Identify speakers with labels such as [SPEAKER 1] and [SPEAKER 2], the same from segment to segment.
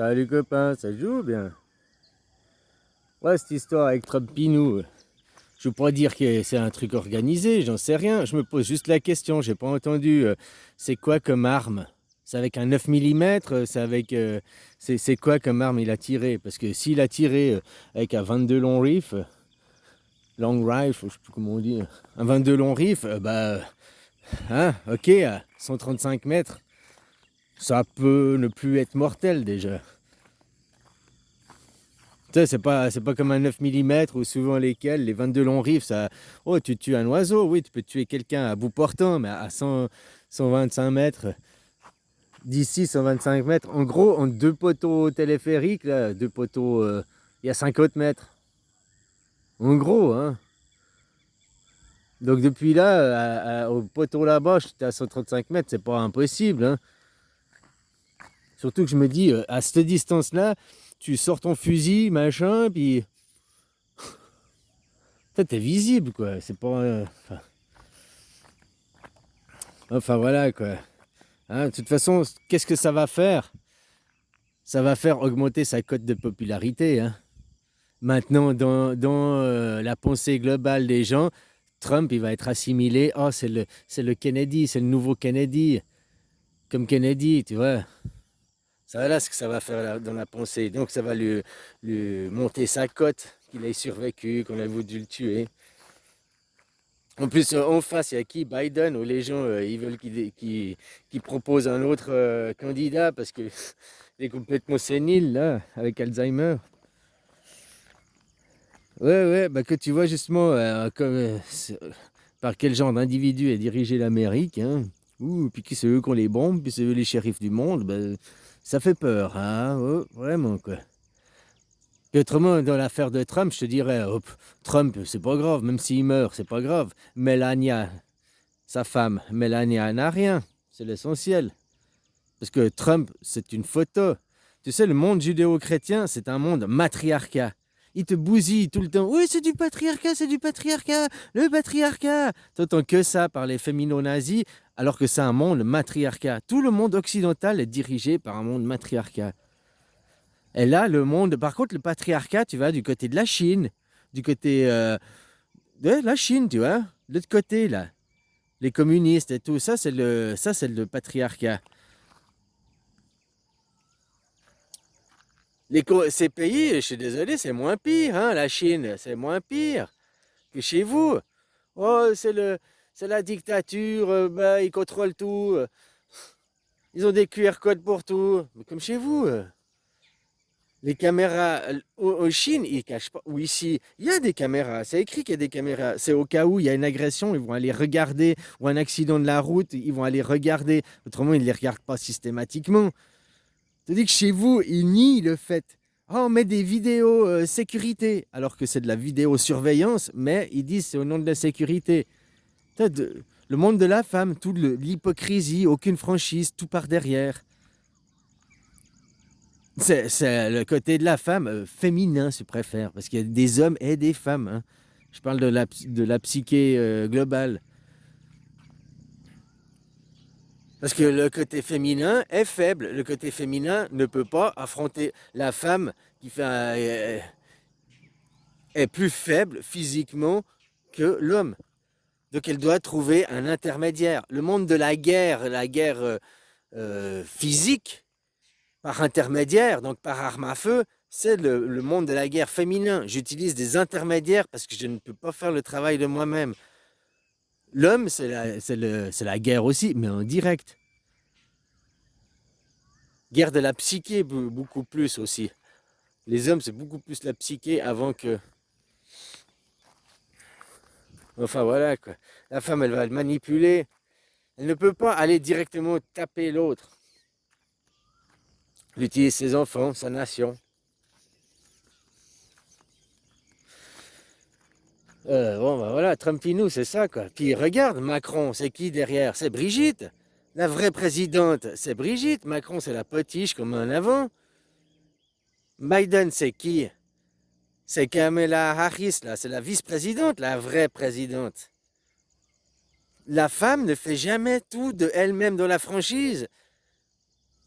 [SPEAKER 1] Salut copain, ça joue bien. Ouais, cette histoire avec Trumpinou, je veux pas dire que c'est un truc organisé, j'en sais rien. Je me pose juste la question, j'ai pas entendu. C'est quoi comme arme? C'est avec un 9 mm? C'est avec. C'est quoi comme arme il a tiré? Parce que s'il a tiré avec un 22 long rifle, je sais plus comment on dit, un 22 long rifle, hein, ok, à 135 mètres, ça peut ne plus être mortel déjà. Tu sais, c'est pas comme un 9 mm où souvent lesquels, les 22 longs riffs, ça. Oh, tu tues un oiseau, oui, tu peux tuer quelqu'un à bout portant, mais à 100, 125 mètres, d'ici 125 mètres, en gros, en deux poteaux téléphériques, là, deux poteaux, il y a 50 mètres. En gros, hein. Donc depuis là, au poteau là-bas, j'étais à 135 mètres, c'est pas impossible, hein. Surtout que je me dis, à cette distance-là, tu sors ton fusil, machin, puis. T'es visible, quoi. C'est pas. Enfin voilà quoi. Hein, de toute façon, qu'est-ce que ça va faire? Ça va faire augmenter sa cote de popularité, hein. Maintenant, dans la pensée globale des gens, Trump, il va être assimilé. Oh, c'est le Kennedy, c'est le nouveau Kennedy. Comme Kennedy, tu vois. Ça, voilà ce que ça va faire dans la pensée. Donc, ça va lui monter sa cote, qu'il ait survécu, qu'on ait voulu le tuer. En plus, en face, il y a qui? Biden, où les gens, ils veulent qu'il propose un autre candidat parce qu'il est complètement sénile, là, avec Alzheimer. Ouais, ouais, bah que tu vois justement par quel genre d'individu est dirigée l'Amérique, hein. Ouh, puis qui c'est eux qui ont les bombes, puis c'est eux les shérifs du monde, bah, ça fait peur, hein, oh, vraiment, quoi. Puis autrement, dans l'affaire de Trump, je te dirais, hop, Trump, c'est pas grave, même s'il meurt, c'est pas grave. Melania, sa femme, Melania n'a rien. C'est l'essentiel. Parce que Trump, c'est une photo. Tu sais, le monde judéo-chrétien, c'est un monde matriarcat. Il te bousille tout le temps. Oui, c'est du patriarcat, le patriarcat. T'entends que ça par les fémino-nazis, alors que c'est un monde matriarcat. Tout le monde occidental est dirigé par un monde matriarcat. Et là, le monde, par contre, le patriarcat, tu vois, du côté de la Chine, du côté de la Chine, tu vois, de l'autre côté, là. Les communistes et tout, ça, c'est le patriarcat. Ces pays, je suis désolé, c'est moins pire, hein, la Chine, c'est moins pire que chez vous. Oh, c'est la dictature, bah, ils contrôlent tout, ils ont des QR codes pour tout, mais comme chez vous. Les caméras, au Chine, ils cachent pas. Ou ici, il y a des caméras. C'est écrit qu'il y a des caméras. C'est au cas où il y a une agression, ils vont aller regarder. Ou un accident de la route, ils vont aller regarder. Autrement, ils ne les regardent pas systématiquement. C'est-à-dire que chez vous, ils nient le fait. Ah, on met des vidéos sécurité. Alors que c'est de la vidéosurveillance, mais ils disent c'est au nom de la sécurité. Le monde de la femme, toute l'hypocrisie, aucune franchise, tout par derrière. C'est le côté de la femme féminin, si je préfère, parce qu'il y a des hommes et des femmes, hein. Je parle de la psyché globale. Parce que le côté féminin est faible. Le côté féminin ne peut pas affronter la femme qui est plus faible physiquement que l'homme. Donc elle doit trouver un intermédiaire. Le monde de la guerre physique, par intermédiaire, donc par arme à feu, c'est le monde de la guerre féminin. J'utilise des intermédiaires parce que je ne peux pas faire le travail de moi-même. L'homme, c'est la guerre aussi, mais en direct. Guerre de la psyché, beaucoup plus aussi. Les hommes, c'est beaucoup plus la psyché avant que. Enfin voilà quoi. La femme, elle va le manipuler. Elle ne peut pas aller directement taper l'autre. Elle utilise ses enfants, sa nation. Bon, bah voilà, Trumpinou, c'est ça, quoi. Puis regarde, Macron, c'est qui derrière? C'est Brigitte. La vraie présidente, c'est Brigitte. Macron, c'est la potiche comme un avant. Biden, c'est qui? C'est Kamala Harris, là. C'est la vice-présidente, la vraie présidente. La femme ne fait jamais tout de elle-même dans la franchise.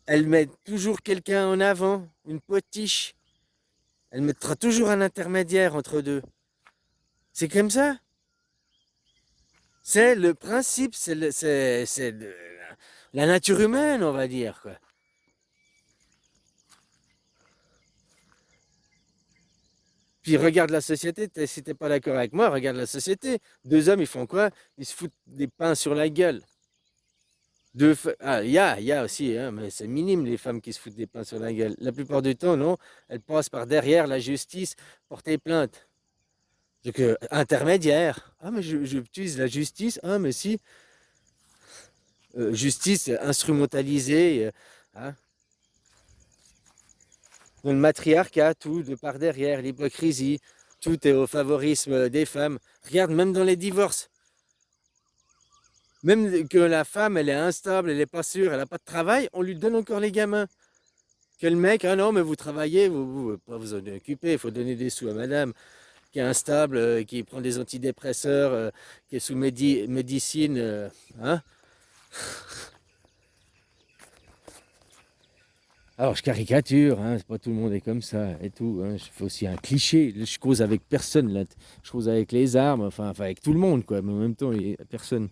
[SPEAKER 1] Elle met toujours quelqu'un en avant, une potiche. Elle mettra toujours un intermédiaire entre deux. C'est comme ça. C'est le principe, la nature humaine, on va dire, quoi. Puis regarde la société, si t'es pas d'accord avec moi, regarde la société. Deux hommes, ils font quoi? Ils se foutent des pains sur la gueule. Ah, il y a aussi, hein, mais c'est minime les femmes qui se foutent des pains sur la gueule. La plupart du temps, non, elles passent par derrière la justice, porter plainte. Donc, intermédiaire. Ah, mais j'utilise la justice. Ah, mais si. Justice instrumentalisée. Hein, dans le matriarcat, tout de par derrière, l'hypocrisie. Tout est au favorisme des femmes. Regarde, même dans les divorces. Même que la femme, elle est instable, elle n'est pas sûre, elle n'a pas de travail, on lui donne encore les gamins. Que le mec, ah non, mais vous travaillez, vous pas vous en occuper, il faut donner des sous à madame, qui est instable, qui prend des antidépresseurs, qui est sous médecine, hein. Alors je caricature, hein, c'est pas tout le monde est comme ça et tout. Hein, je fais aussi un cliché. Là, je cause avec personne, là. Je cause avec les armes, enfin avec tout le monde, quoi. Mais en même temps, il y a personne.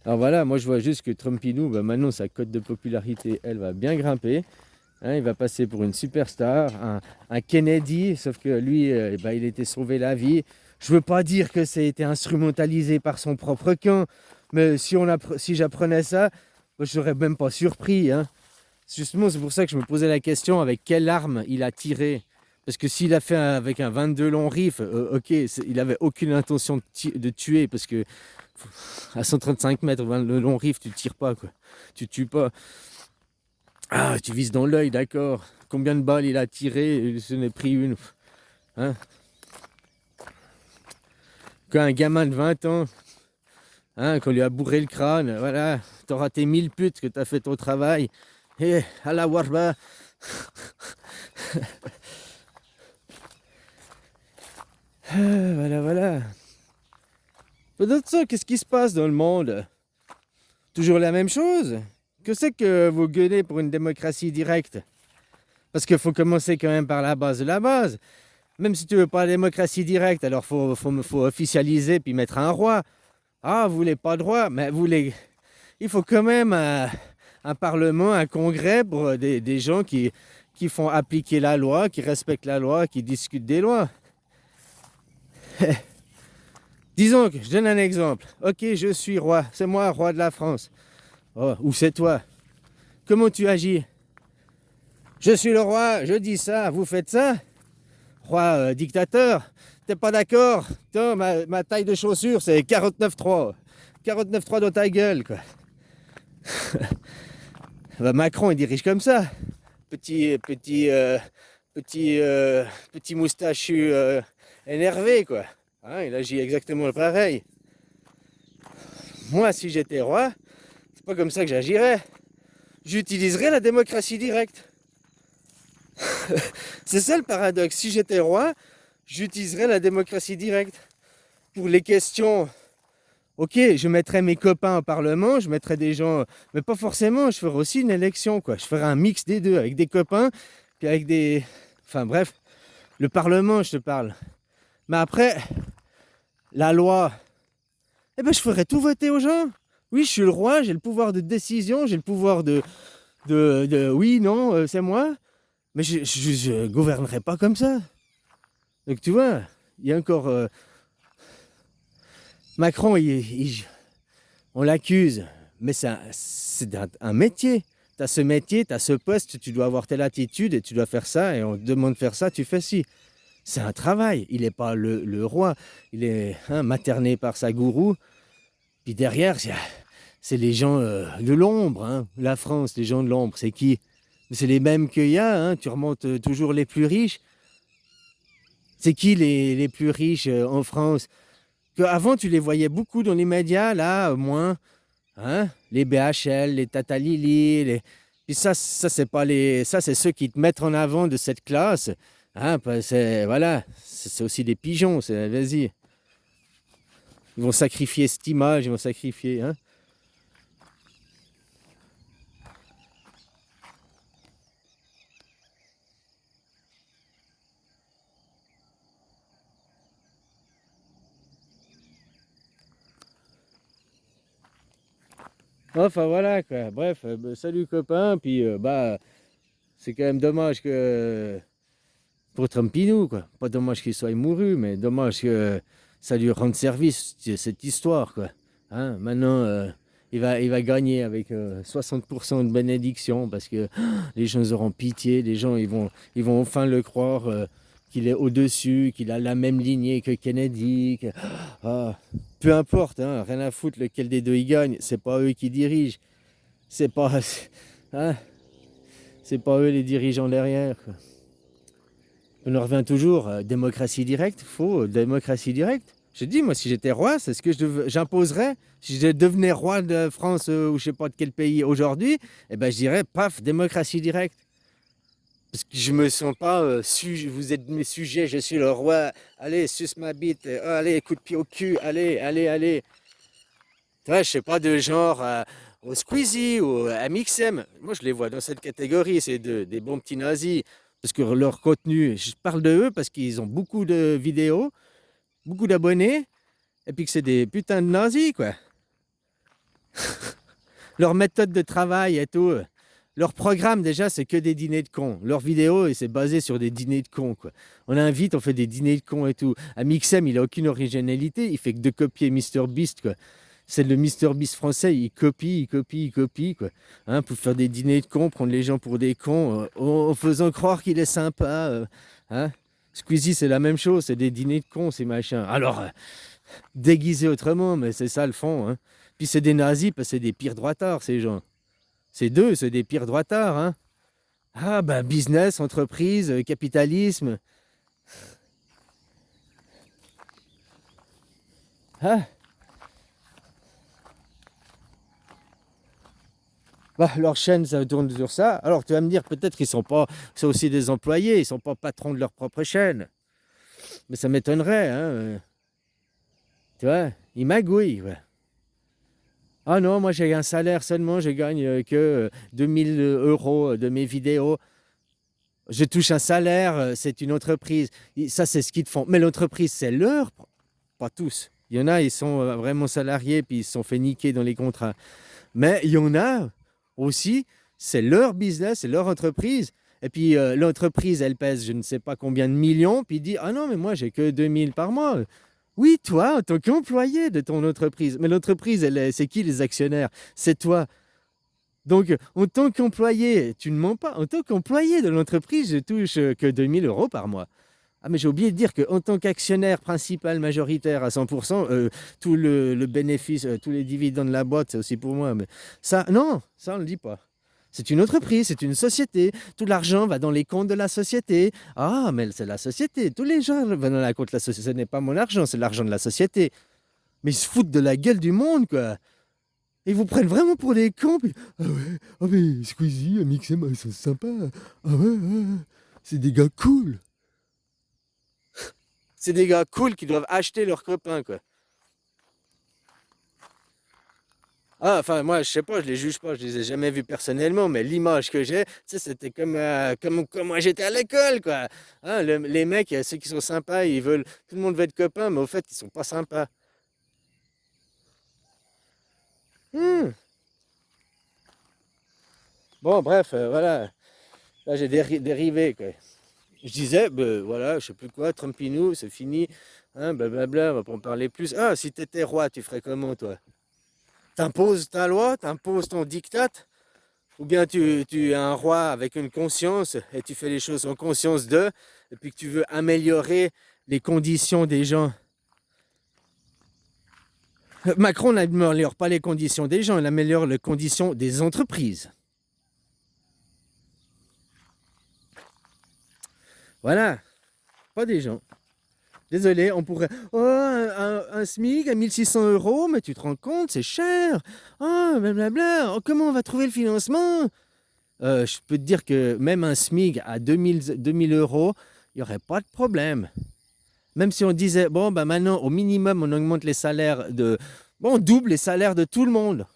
[SPEAKER 1] Alors voilà, moi je vois juste que Trumpinou, bah, maintenant sa cote de popularité, elle va bien grimper. Hein, il va passer pour une superstar, un Kennedy, sauf que lui, bah, il était sauvé la vie. Je veux pas dire que ça a été instrumentalisé par son propre camp, mais si j'apprenais ça, moi, je serais même pas surpris. Hein. Justement, c'est pour ça que je me posais la question avec quelle arme il a tiré. Parce que s'il a fait avec un 22 long rifle, ok, il avait aucune intention de tuer, parce que à 135 mètres, le long rifle, tu tires pas, quoi. Tu tues pas. Ah, tu vises dans l'œil, d'accord. Combien de balles il a tiré? Je n'ai pris une. Hein? Quand un gamin de 20 ans, hein, qu'on lui a bourré le crâne, voilà, t'auras tes 1000 putes que t'as fait ton travail. Et à la warba. Voilà, voilà. Pendant ça, qu'est-ce qui se passe dans le monde? Toujours la même chose? Que c'est que vous gueulez pour une démocratie directe? Parce qu'il faut commencer quand même par la base de la base. Même si tu veux pas la démocratie directe, alors faut officialiser puis mettre un roi. Ah, vous voulez pas de roi, mais il faut quand même un parlement, un congrès pour des gens qui font appliquer la loi, qui respectent la loi, qui discutent des lois. Disons que je donne un exemple. Ok, je suis roi, c'est moi, roi de la France. Oh, ou c'est toi. Comment tu agis? Je suis le roi, je dis ça, vous faites ça? Roi dictateur, t'es pas d'accord? Tiens, ma taille de chaussure, c'est 49,3. 49,3 dans ta gueule, quoi. Bah, Macron, il dirige comme ça. Petit moustachu énervé, quoi. Hein, il agit exactement pareil. Moi, si j'étais roi, c'est pas comme ça que j'agirais. J'utiliserais la démocratie directe. C'est ça le paradoxe. Si j'étais roi, j'utiliserais la démocratie directe. Pour les questions, ok, je mettrais mes copains au Parlement, je mettrais des gens, mais pas forcément, je ferais aussi une élection, quoi. Je ferais un mix des deux, avec des copains, puis avec des... Enfin bref, le Parlement, je te parle. Mais après, la loi, eh ben je ferais tout voter aux gens. Oui, je suis le roi, j'ai le pouvoir de décision, j'ai le pouvoir oui, non, c'est moi. Mais je gouvernerai pas comme ça. Donc tu vois, il y a encore... Macron, on l'accuse, mais c'est un métier. Tu as ce métier, tu as ce poste, tu dois avoir telle attitude et tu dois faire ça, et on te demande de faire ça, tu fais ci. C'est un travail, il n'est pas le roi, il est materné par sa gourou. Puis derrière, c'est les gens de l'ombre, hein. La France, les gens de l'ombre, c'est qui? C'est les mêmes qu'il y a, hein. Tu remontes toujours les plus riches. C'est qui les plus riches en France? Avant, tu les voyais beaucoup dans les médias, là, moins. Hein? Les BHL, les Tata Lily, puis ça c'est pas ça c'est ceux qui te mettent en avant de cette classe. Hein? Voilà, c'est aussi des pigeons, vas-y. Ils vont sacrifier cette image, ils vont sacrifier. Hein? Enfin voilà quoi. Bref, bah, salut copain. Puis bah c'est quand même dommage que pour Trumpinou quoi. Pas dommage qu'il soit mouru, mais dommage que ça lui rende service cette histoire quoi. Hein, maintenant il va gagner avec 60% de bénédiction parce que les gens auront pitié, les gens ils vont enfin le croire qu'il est au-dessus, qu'il a la même lignée que Kennedy. Ah, peu importe, hein, rien à foutre lequel des deux il gagne, c'est pas eux qui dirigent. C'est pas, hein, c'est pas eux les dirigeants derrière, quoi. On en revient toujours, démocratie directe, faux, démocratie directe. Je dis, moi, si j'étais roi, c'est ce que j'imposerais. Si je devenais roi de France ou je sais pas de quel pays aujourd'hui, eh ben, je dirais, paf, démocratie directe. Parce que je me sens pas, vous êtes mes sujets, je suis le roi. Allez, suce ma bite, allez, coup de pied au cul, allez, allez, allez. Tu vois, je sais pas de genre au Squeezie ou à Mixem. Moi, je les vois dans cette catégorie, c'est des bons petits nazis. Parce que leur contenu, je parle de eux parce qu'ils ont beaucoup de vidéos, beaucoup d'abonnés, et puis que c'est des putains de nazis, quoi. Leur méthode de travail et tout. Leur programme, déjà, c'est que des dîners de cons. Leur vidéo, c'est basé sur des dîners de cons, quoi. On invite, on fait des dîners de cons et tout. À Mixem, il a aucune originalité, il fait que de copier MrBeast, quoi. C'est le MrBeast français, il copie, il copie, il copie, quoi. Hein, pour faire des dîners de cons, prendre les gens pour des cons, en faisant croire qu'il est sympa. Hein. Squeezie, c'est la même chose, c'est des dîners de cons, ces machins. Alors, déguisés autrement, mais c'est ça le fond. Hein. Puis c'est des nazis, parce que c'est des pires droitards, ces gens. C'est des pires droitards. Hein. Ah, ben, business, entreprise, capitalisme. Ah, bah, leur chaîne, ça tourne sur ça. Alors, tu vas me dire, peut-être qu'ils sont pas, c'est aussi des employés, ils sont pas patrons de leur propre chaîne. Mais ça m'étonnerait, hein. Tu vois, ils magouillent, ouais. Ah non, moi j'ai un salaire seulement, je gagne que 2000 euros de mes vidéos. Je touche un salaire, c'est une entreprise. Ça, c'est ce qu'ils te font. Mais l'entreprise, c'est leur, pas tous. Il y en a, ils sont vraiment salariés, puis ils se sont fait niquer dans les contrats. Mais il y en a aussi, c'est leur business, c'est leur entreprise. Et puis l'entreprise, elle pèse je ne sais pas combien de millions, puis il dit, ah non, mais moi, j'ai que 2000 par mois. Oui, toi, en tant qu'employé de ton entreprise. Mais l'entreprise, c'est qui les actionnaires? C'est toi. Donc, en tant qu'employé, tu ne mens pas. En tant qu'employé de l'entreprise, je touche que 2000 euros par mois. Ah, mais j'ai oublié de dire qu'en tant qu'actionnaire principal majoritaire à 100%, tout le bénéfice, tous les dividendes de la boîte, c'est aussi pour moi. Mais ça, non, ça, on ne le dit pas. C'est une entreprise, c'est une société. Tout l'argent va dans les comptes de la société. Ah, mais c'est la société. Tous les gens vont dans la compte de la société. Ce n'est pas mon argent, c'est l'argent de la société. Mais ils se foutent de la gueule du monde, quoi. Ils vous prennent vraiment pour des cons. Puis, ah ouais, ah mais Squeezie, Mixem, ils sont sympas. Ah ouais, ouais, ouais. C'est des gars cool. C'est des gars cool qui doivent acheter leurs copains, quoi. Ah, enfin, moi, je sais pas, je les juge pas, je les ai jamais vus personnellement, mais l'image que j'ai, tu sais, c'était comme moi j'étais à l'école, quoi. Hein, les mecs, ceux qui sont sympas, ils veulent, tout le monde veut être copain, mais au fait, ils sont pas sympas. Hmm. Bon, bref, voilà. Là, j'ai dérivé, quoi. Je disais, ben, voilà, je sais plus quoi, Trumpinou, c'est fini, hein, blablabla, on va pas en parler plus. Ah, si t'étais roi, tu ferais comment, toi? T'imposes ta loi, t'imposes ton diktat, ou bien tu es un roi avec une conscience et tu fais les choses en conscience d'eux, et puis que tu veux améliorer les conditions des gens. Macron n'améliore pas les conditions des gens, il améliore les conditions des entreprises. Voilà, pas des gens. Désolé, on pourrait. Oh, un SMIC à 1600 euros, mais tu te rends compte, c'est cher. Oh, blablabla. Oh, comment on va trouver le financement? Je peux te dire que même un SMIC à 2000 euros, il n'y aurait pas de problème. Même si on disait, bon, bah maintenant, au minimum, on augmente les salaires de. Bon, on double les salaires de tout le monde.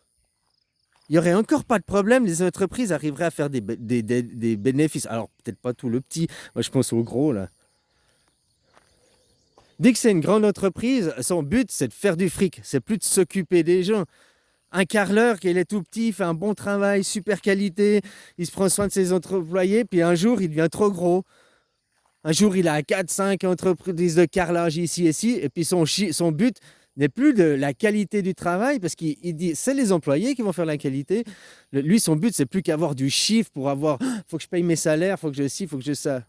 [SPEAKER 1] Il n'y aurait encore pas de problème, les entreprises arriveraient à faire des bénéfices. Alors, peut-être pas tout le petit, moi je pense au gros, là. Dès que c'est une grande entreprise, son but, c'est de faire du fric. C'est plus de s'occuper des gens. Un carreleur, qui est tout petit, il fait un bon travail, super qualité, il se prend soin de ses employés, puis un jour, il devient trop gros. Un jour, il a 4, 5 entreprises de carrelage ici et ici, et puis son but n'est plus de la qualité du travail, parce qu'il dit, c'est les employés qui vont faire la qualité. Lui, son but, c'est plus qu'avoir du chiffre pour avoir, faut que je paye mes salaires, faut que je ci, faut que je ça.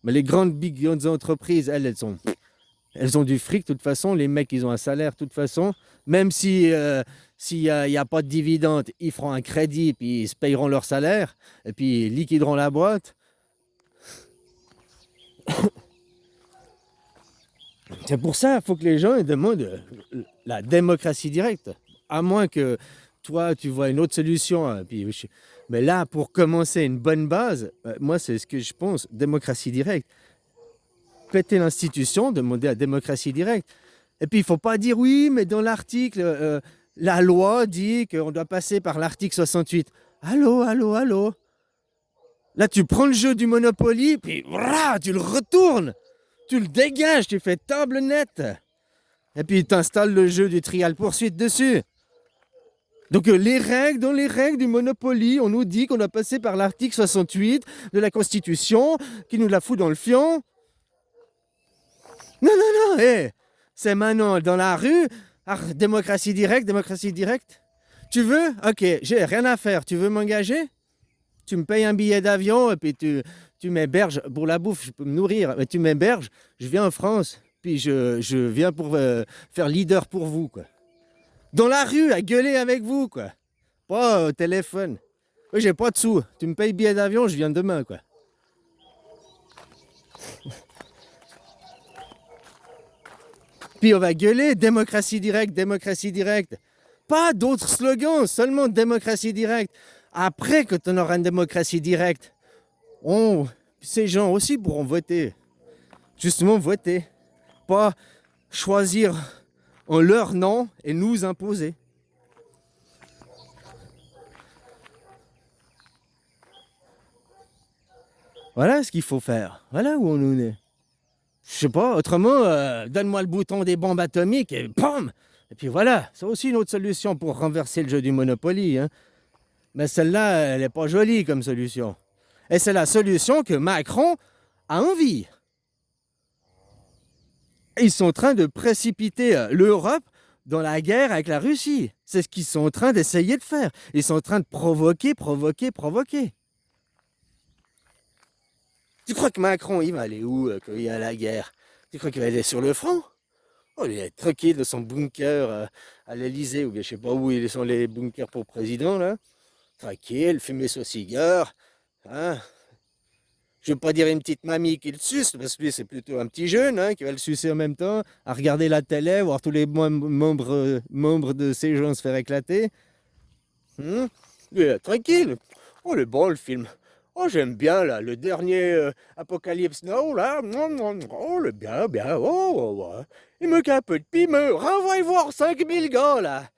[SPEAKER 1] Mais les grandes entreprises, elles ont du fric de toute façon. Les mecs, ils ont un salaire de toute façon. Même si s'il n'y a pas de dividendes, ils feront un crédit, puis ils se payeront leur salaire, et puis ils liquideront la boîte. C'est pour ça qu'il faut que les gens ils demandent la démocratie directe. À moins que toi, tu vois une autre solution. Mais là, pour commencer une bonne base, moi, c'est ce que je pense, démocratie directe. Péter l'institution, demander la démocratie directe. Et puis, il ne faut pas dire oui, mais dans l'article, la loi dit qu'on doit passer par l'article 68. Allô, allô, allô. Là, tu prends le jeu du Monopoly, puis tu le retournes. Tu le dégages, tu fais table nette. Et puis, tu installes le jeu du trial poursuite dessus. Donc, dans les règles du Monopoly, on nous dit qu'on doit passer par l'article 68 de la Constitution, qui nous la fout dans le fion. Non, non, non, c'est maintenant dans la rue. Démocratie directe. Tu veux? Ok, j'ai rien à faire. Tu veux m'engager? Tu me payes un billet d'avion et puis tu m'héberges pour la bouffe, je peux me nourrir. Mais tu m'héberges, je viens en France, puis je viens pour faire leader pour vous, quoi. Dans la rue, à gueuler avec vous, quoi. Pas au téléphone. Oui, j'ai pas de sous. Tu me payes billet d'avion, je viens demain, quoi. Puis on va gueuler, démocratie directe. Pas d'autres slogans, seulement démocratie directe. Après que tu auras une démocratie directe, ces gens aussi pourront voter. Justement, voter. Pas choisir en leur nom et nous imposer. Voilà ce qu'il faut faire. Voilà où on en est. Je sais pas, autrement, donne-moi le bouton des bombes atomiques et bam! Et puis voilà, c'est aussi une autre solution pour renverser le jeu du Monopoly. Hein. Mais celle-là, elle n'est pas jolie comme solution. Et c'est la solution que Macron a envie. Ils sont en train de précipiter l'Europe dans la guerre avec la Russie. C'est ce qu'ils sont en train d'essayer de faire. Ils sont en train de provoquer. Tu crois que Macron, il va aller où quand il y a la guerre? Tu crois qu'il va aller sur le front? Oh, il est tranquille de son bunker à l'Elysée, ou bien je sais pas où ils sont les bunkers pour président, là. Tranquille, fumer son cigare. Hein? Je veux pas dire une petite mamie qui le suce, parce que lui, c'est plutôt un petit jeune qui va le sucer en même temps, à regarder la télé, voir tous les membres de ces gens se faire éclater. Lui, tranquille. Oh, le bon, le film. Oh, j'aime bien, là, le dernier Apocalypse Now, là. Oh, le bien, bien. Oh. Il me un peu de pimeux. Renvoie voir 5000 gars, là.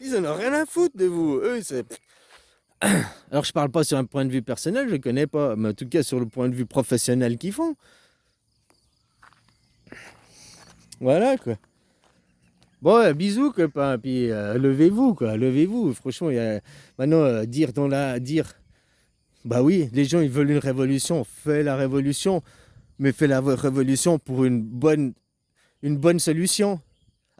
[SPEAKER 1] Ils en ont rien à foutre de vous. Eux, c'est... Alors, je parle pas sur un point de vue personnel, je connais pas, mais en tout cas sur le point de vue professionnel qu'ils font. Voilà, quoi. Bon, bisous, copain, puis levez-vous, quoi, levez-vous. Franchement, maintenant, dire, bah oui, les gens, ils veulent une révolution, fais la révolution, mais fais la révolution pour une bonne solution.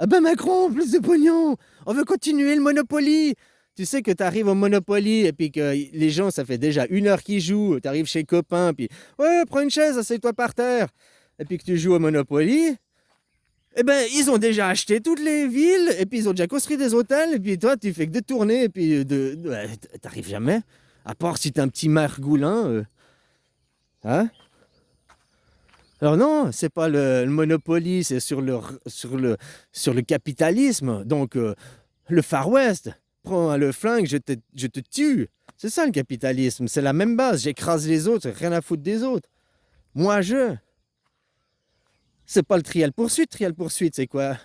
[SPEAKER 1] Ah ben Macron, plus de pognon, on veut continuer le Monopoly. Tu sais que tu arrives au Monopoly et puis que les gens, ça fait déjà 1 heure qu'ils jouent, tu arrives chez copain, puis ouais, prends une chaise, assieds-toi par terre, et puis que tu joues au Monopoly, eh ben ils ont déjà acheté toutes les villes, et puis ils ont déjà construit des hôtels, et puis toi, tu fais que de tourner, et puis t'arrives jamais, à part si t'es un petit margoulin, hein? Alors non, c'est pas le Monopoly, c'est sur le capitalisme. Donc, le Far West, prends le flingue, je te tue. C'est ça le capitalisme, c'est la même base. J'écrase les autres, rien à foutre des autres. Moi, c'est pas le trial poursuite, c'est quoi?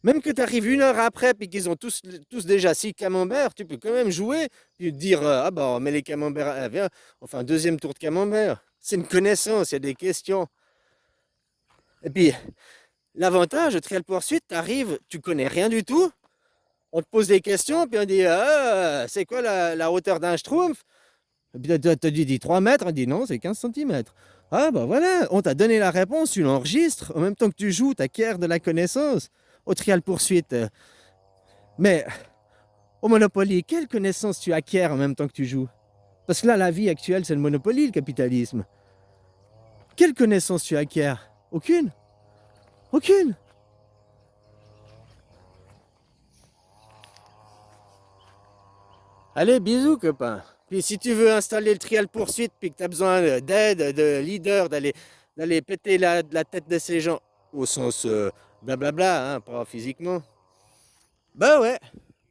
[SPEAKER 1] Même que tu arrives 1 heure après, puis qu'ils ont tous déjà 6 camemberts, tu peux quand même jouer, puis te dire, ah bah, on met les camemberts, viens, on fait un deuxième tour de camembert. C'est une connaissance, il y a des questions. Et puis, L'avantage, le trial poursuite, t'arrives, tu connais rien du tout, on te pose des questions, puis on dit ah, c'est quoi la hauteur d'un schtroumpf? Et puis t'as dit 3 mètres, on dit non, c'est 15 centimètres. Ah bah voilà, on t'a donné la réponse, tu l'enregistres, en même temps que tu joues, t'acquiers de la connaissance au trial poursuite. Mais au Monopoly, quelle connaissance tu acquiers en même temps que tu joues? Parce que là, la vie actuelle, c'est le Monopoly, le capitalisme. Quelle connaissance tu acquiers? Aucune. Aucune. Allez, bisous, copain. Puis si tu veux installer le trial poursuite, puis que tu as besoin d'aide, de leader, d'aller péter la tête de ces gens, au sens blablabla, hein, pas physiquement. Bah ouais,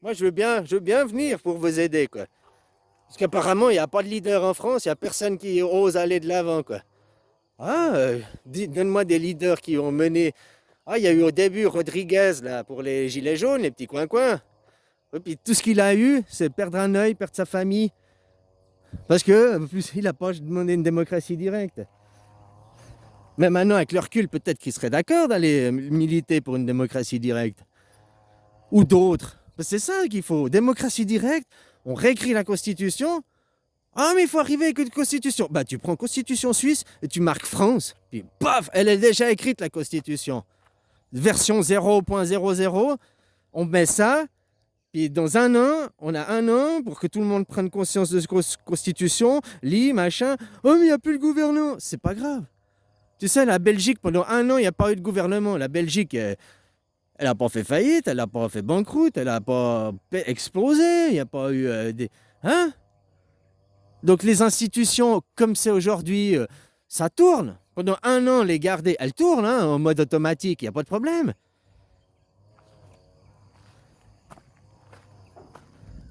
[SPEAKER 1] moi je veux bien venir pour vous aider, quoi. Parce qu'apparemment, il n'y a pas de leader en France, il n'y a personne qui ose aller de l'avant, quoi. Ah, donne-moi des leaders qui ont mené. Ah, il y a eu au début Rodriguez, là, pour les gilets jaunes, les petits coins-coins. Et puis tout ce qu'il a eu, c'est perdre un œil, perdre sa famille. Parce que, en plus, il n'a pas demandé une démocratie directe. Mais maintenant, avec le recul, peut-être qu'il serait d'accord d'aller militer pour une démocratie directe. Ou d'autres. Parce que c'est ça qu'il faut. Démocratie directe, on réécrit la Constitution. Ah, mais il faut arriver avec une Constitution. Bah, tu prends Constitution suisse et tu marques France. Puis, paf, elle est déjà écrite, la Constitution. Version 0.00, on met ça. Puis dans un an, on a un an pour que tout le monde prenne conscience de cette constitution, lit, machin. Oh, mais il n'y a plus le gouvernement. C'est pas grave. Tu sais, la Belgique, pendant un an, il n'y a pas eu de gouvernement. La Belgique, elle n'a pas fait faillite, elle n'a pas fait banqueroute, elle n'a pas explosé, il n'y a pas eu des... Hein? Donc les institutions, comme c'est aujourd'hui, ça tourne. Pendant un an, les garder, elles tournent hein, en mode automatique, il n'y a pas de problème.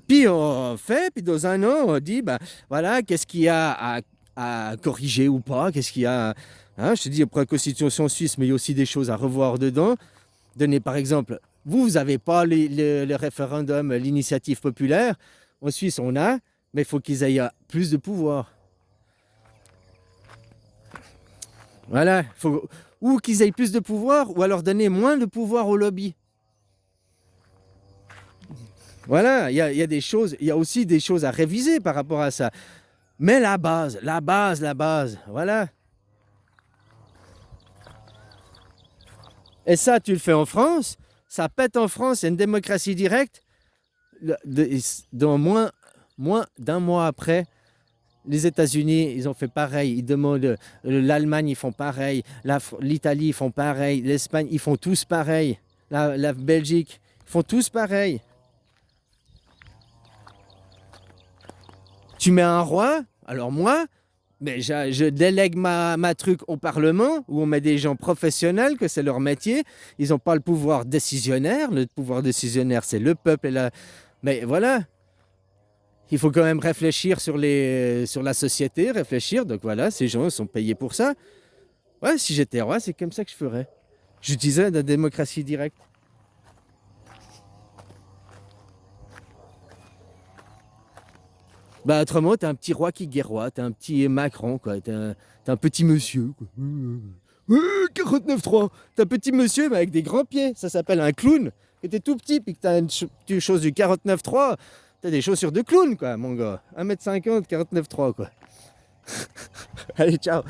[SPEAKER 1] Puis on fait, puis dans un an, on dit, ben voilà, qu'est-ce qu'il y a à corriger ou pas, qu'est-ce qu'il y a, hein, je te dis, après la Constitution suisse, mais il y a aussi des choses à revoir dedans. Donner par exemple, vous n'avez pas le référendum, l'initiative populaire, en Suisse on a, mais il faut qu'ils aient plus de pouvoir. Voilà, faut, ou qu'ils aient plus de pouvoir, ou alors donner moins de pouvoir au lobby. Voilà, il y a des choses, il y a aussi des choses à réviser par rapport à ça. Mais la base, voilà. Et ça, tu le fais en France, ça pète en France, c'est une démocratie directe. Dans moins d'un mois après, les États-Unis, ils ont fait pareil. Ils demandent, l'Allemagne, ils font pareil. L'Italie, ils font pareil. L'Espagne, ils font tous pareil. La Belgique, ils font tous pareil. Tu mets un roi, alors moi, mais je délègue ma truc au Parlement, où on met des gens professionnels, que c'est leur métier. Ils n'ont pas le pouvoir décisionnaire. Le pouvoir décisionnaire, c'est le peuple. Mais voilà, il faut quand même réfléchir sur la société, réfléchir. Donc voilà, ces gens sont payés pour ça. Ouais, si j'étais roi, c'est comme ça que je ferais. J'utiliserais la démocratie directe. Bah autrement, t'es un petit roi qui guerroie, t'es un petit Macron, quoi. T'es un petit monsieur, quoi. 49.3. T'es un petit monsieur, mais avec des grands pieds. Ça s'appelle un clown. Que t'es tout petit, puis que t'as une chose du 49.3. T'as des chaussures de clown, quoi, mon gars. 1m50, 49.3, quoi. Allez, ciao.